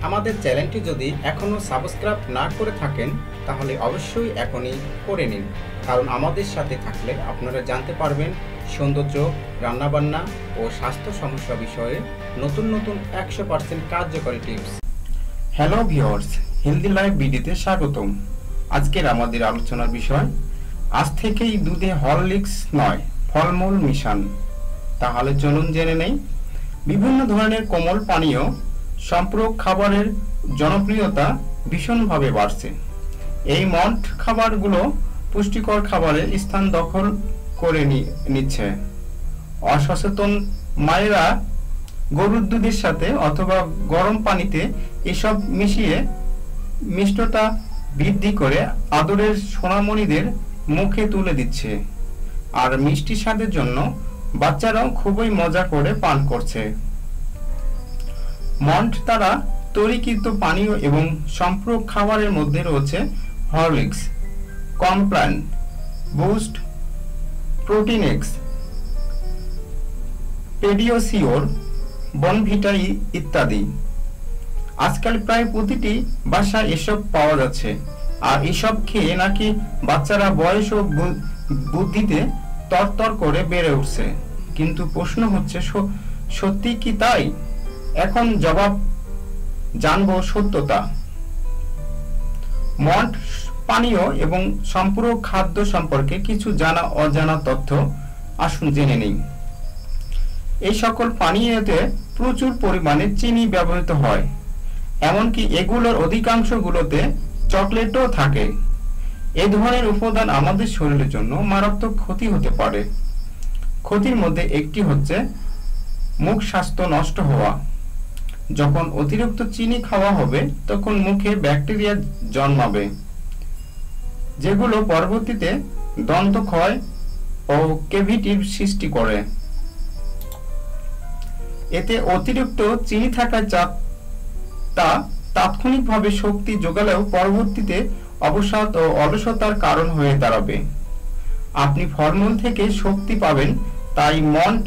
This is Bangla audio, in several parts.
আমাদের চ্যানেলটি যদি এখনও সাবস্ক্রাইব না করে থাকেন তাহলে অবশ্যই এখনই করে নিন, কারণ আমাদের সাথে থাকলে আপনারা জানতে পারবেন সৌন্দর্য, রান্নাবান্না ও স্বাস্থ্য সমস্যা বিষয়ে নতুন নতুন 100% কার্যকরী tips. Hello viewers, healthy life ভিডিওতে স্বাগতম। আজকের আমাদের আলোচনার বিষয়, আজ থেকেই দুধে হরলিক্স নয় ফলমূল মিশান। তাহলে চলুন জেনে নেই। বিভিন্ন ধরনের কোমল পানীয় সম্পূরক খাবারের জনপ্রিয়তা ভীষণভাবে বাড়ছে। এই মন্ট খাবারগুলো পুষ্টিকর খাবারের স্থান দখল করে নিচ্ছে। অসচেতন মায়েরা গরুর দুধের সাথে অথবা গরম পানিতে এসব মিশিয়ে মিষ্টতা বৃদ্ধি করে আদরের সোনামণিদের মুখে তুলে দিচ্ছে, আর মিষ্টি স্বাদের জন্য বাচ্চারাও খুবই মজা করে পান করছে। মন্ট দ্বারা তৈরিকৃত পানীয় এবং সম্পূরক খাবারের মধ্যে রয়েছে Horlicks, Complan, Boost, Protinex, PediaSure, Bournvita ইত্যাদি। আজকাল প্রায় প্রতিটি বাসায় এসব পাওয়া যাচ্ছে, আর এসব খেয়ে নাকি বাচ্চারা বয়স ও বুদ্ধিতে তরতর করে বেড়ে উঠছে। কিন্তু প্রশ্ন হচ্ছে, সত্যি কি তাই? এখন জবাব জানবো সত্যতা। মন্ট পানীয় এবং সম্পূরক খাদ্য সম্পর্কে কিছু জানা অজানা তথ্য আসুন জেনে নেই। এই সকল পানীয়তে প্রচুর পরিমাণে চিনি ব্যবহৃত হয়, এমনকি এগুলোর অধিকাংশগুলোতে চকলেটও থাকে। এই ধরনের উপাদান আমাদের শরীরের জন্য মারাত্মক ক্ষতি হতে পারে। ক্ষতির মধ্যে একটি হচ্ছে মুখ স্বাস্থ্য নষ্ট হওয়া। যখন অতিরিক্ত চিনি খাওয়া হবে তখন মুখে ব্যাকটেরিয়া জন্মাবে, যেগুলো পরবর্তীতে দন্তক্ষয় ও ক্যাভিটির সৃষ্টি করে। এতে অতিরিক্ত চিনি থাকা তা তাৎক্ষণিকভাবে শক্তি যোগালেও পরবর্তীতে অবসাদ ও অলসতার কারণ হয়ে দাঁড়াবে। আপনি ফলমূল থেকে শক্তি পাবেন, তাই মন্ট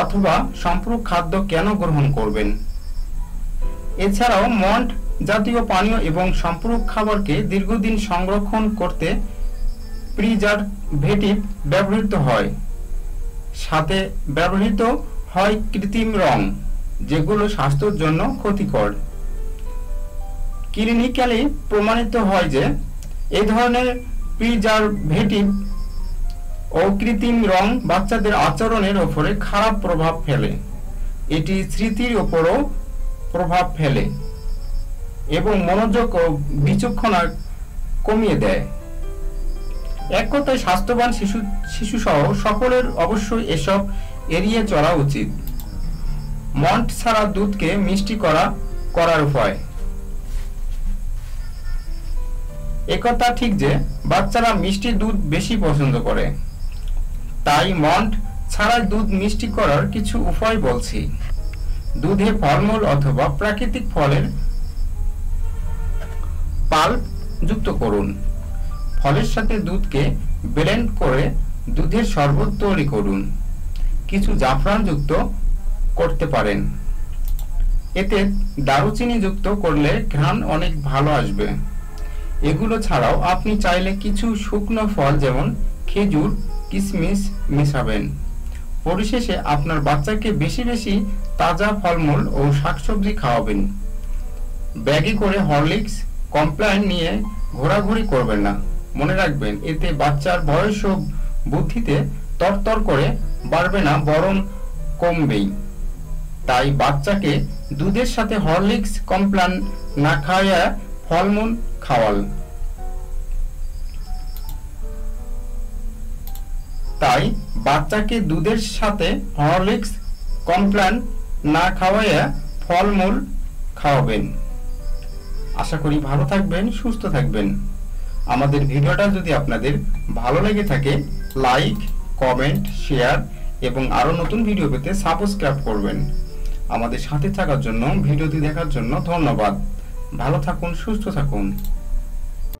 অথবা সম্পূরক খাদ্য কেন গ্রহণ করবেন? এছাড়াও মন্ট জাতীয় পানীয় এবং সম্পূরক খাবারকে দীর্ঘদিন সংরক্ষণ করতে প্রিজারভেটিভ ব্যবহৃত হয়। সাথে ব্যবহৃত হয় কৃত্রিম রং, যেগুলো স্বাস্থ্যের জন্য ক্ষতিকর। ক্লিনিক্যালি প্রমাণিত হয় যে এই ধরনের প্রিজারভেটিভ ও কৃত্রিম রং বাচ্চাদের আচরণের উপরে খারাপ প্রভাব ফেলে। এটি স্মৃতির উপরও প্রভাব ফেলে এবং মনোযোগ ও বিচক্ষণতা কমিয়ে দেয়। এক কথায় স্বাস্থ্যবান শিশু সহ সকলের অবশ্যই এসব এড়িয়ে চলা উচিত। মন্ট ছাড়া দুধকে মিষ্টি করার উপায়। একথা ঠিক যে বাচ্চারা মিষ্টি দুধ বেশি পছন্দ করে, তাই মন্ট ছাড়া দুধ মিষ্টি করার কিছু উপায় বলছি। দুধে ফলমূল অথবা প্রাকৃতিক ফলের পাল্প যুক্ত করুন। ফলের সাথে দুধকে ব্লেন্ড করে দুধের শরবত তৈরি করুন। কিছু জাফরান যুক্ত করতে পারেন। এতে দারুচিনি যুক্ত করলে ঘ্রাণ অনেক ভালো আসবে। এগুলো ছাড়াও আপনি চাইলে কিছু শুকনো ফল যেমন খেজুর, কিশমিশ মেশাবেন। পরিশেষে আপনার বাচ্চাকে বেশি বেশি তাজা ফলমূল ও শাকসবজি খাওয়াবেন। ব্যাগে করে হরলিক্স, কমপ্ল্যান নিয়ে ঘোরাঘুরি করবেন না। মনে রাখবেন, এতে বাচ্চার বয়স ও বুদ্ধিতে তরতর করে বাড়বে না, বরং কমবেই। তাই বাচ্চাকে দুধের সাথে হরলিক্স, কমপ্ল্যান না খাওয়াইয়া ফলমূল খাওয়াল। তাই বাচ্চাকে দুধের সাথে হরলিক্স, কমপ্ল্যান না খাওয়াইয়া ফলমূল খাওয়াবেন। আশা করি ভালো থাকবেন, সুস্থ থাকবেন। আমাদের ভিডিওটা যদি আপনাদের ভালো লেগে থাকে, লাইক, কমেন্ট, শেয়ার এবং আরো নতুন ভিডিও পেতে সাবস্ক্রাইব করবেন। আমাদের সাথে থাকার জন্য, ভিডিওটি দেখার জন্য ধন্যবাদ। ভালো থাকুন, সুস্থ থাকুন।